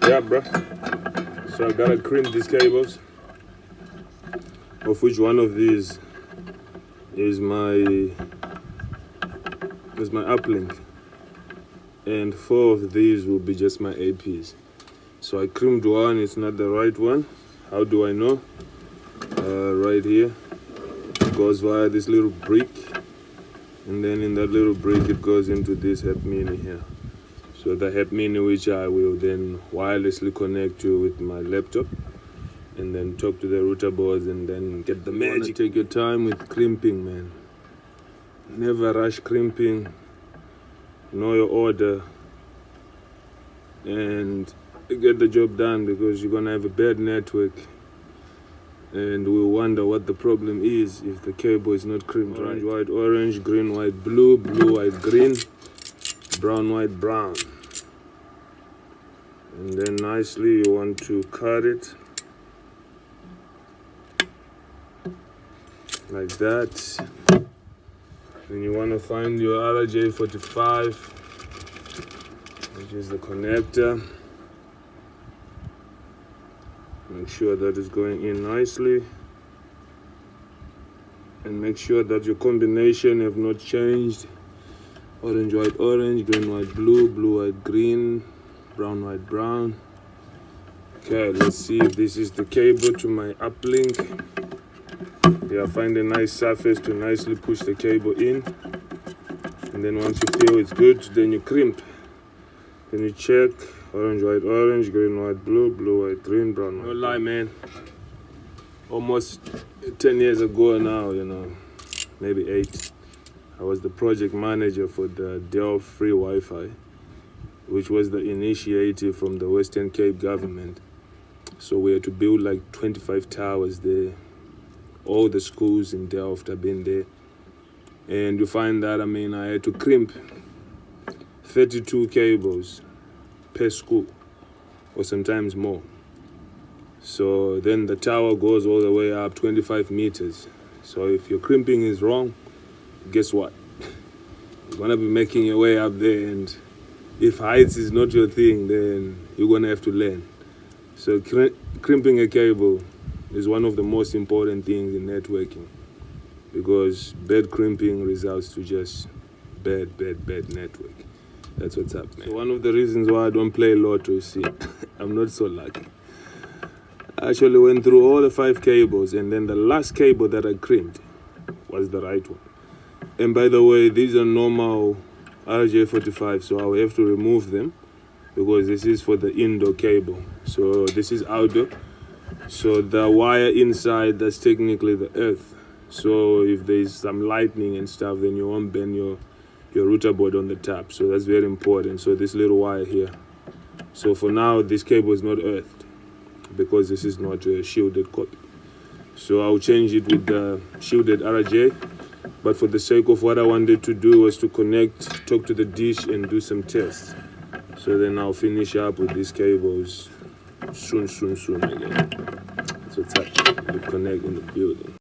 Yeah, bro. So I gotta crimp these cables, of which one of these is my uplink, and 4 of these will be just my APs. So I crimped one, it's not the right one. How do I know? Right here, it goes via this little brick, and then in that little brick it goes into this Hep Mini here. So the Hep Mini, which I will then wirelessly connect to with my laptop, and then talk to the router boards and then get the magic. Take your time with crimping, man. Never rush crimping. Know your order and get the job done, because you're gonna have a bad network and we'll wonder what the problem is if the cable is not crimped right. White, orange, green, white, blue, blue, white, green, brown, white, brown. And then nicely you want to cut it like that. Then you want to find your RJ45, which is the connector. Make sure that it's going in nicely, and make sure that your combination have not changed. Orange, white, orange, green, white, blue, blue, white, green, brown, white, brown. Okay, let's see if this is the cable to my uplink. Yeah, find a nice surface to nicely push the cable in, and then once you feel it's good, then you crimp. Then you check orange, white, orange, green, white, blue, blue, white, green, brown, white. No lie, man. Almost 10 years ago now, you know, maybe 8, I was the project manager for the Dell free Wi-Fi, which was the initiative from the Western Cape government. So we had to build like 25 towers there. All the schools in Delft have been there. And you find that, I mean, I had to crimp 32 cables per school, or sometimes more. So then the tower goes all the way up 25 meters. So if your crimping is wrong, guess what? You're gonna be making your way up there, and if heights is not your thing, then you're gonna have to learn. So crimping a cable is one of the most important things in networking, because bad crimping results to just bad network. That's what's up, man. So one of the reasons why I don't play Lotto, you see, I'm not so lucky. I actually went through all the 5 cables, and then the last cable that I crimped was the right one. And by the way, these are normal RJ45, so I will have to remove them, because this is for the indoor cable. So this is outdoor. So the wire inside, that's technically the earth. So if there's some lightning and stuff, then you won't bend your router board on the top. So that's very important. So this little wire here. So for now, this cable is not earthed, because this is not a shielded copy. So I'll change it with the shielded RJ. But for the sake of what I wanted to do was to connect, talk to the dish, and do some tests. So then I'll finish up with these cables soon again. So it's up to connect in the building.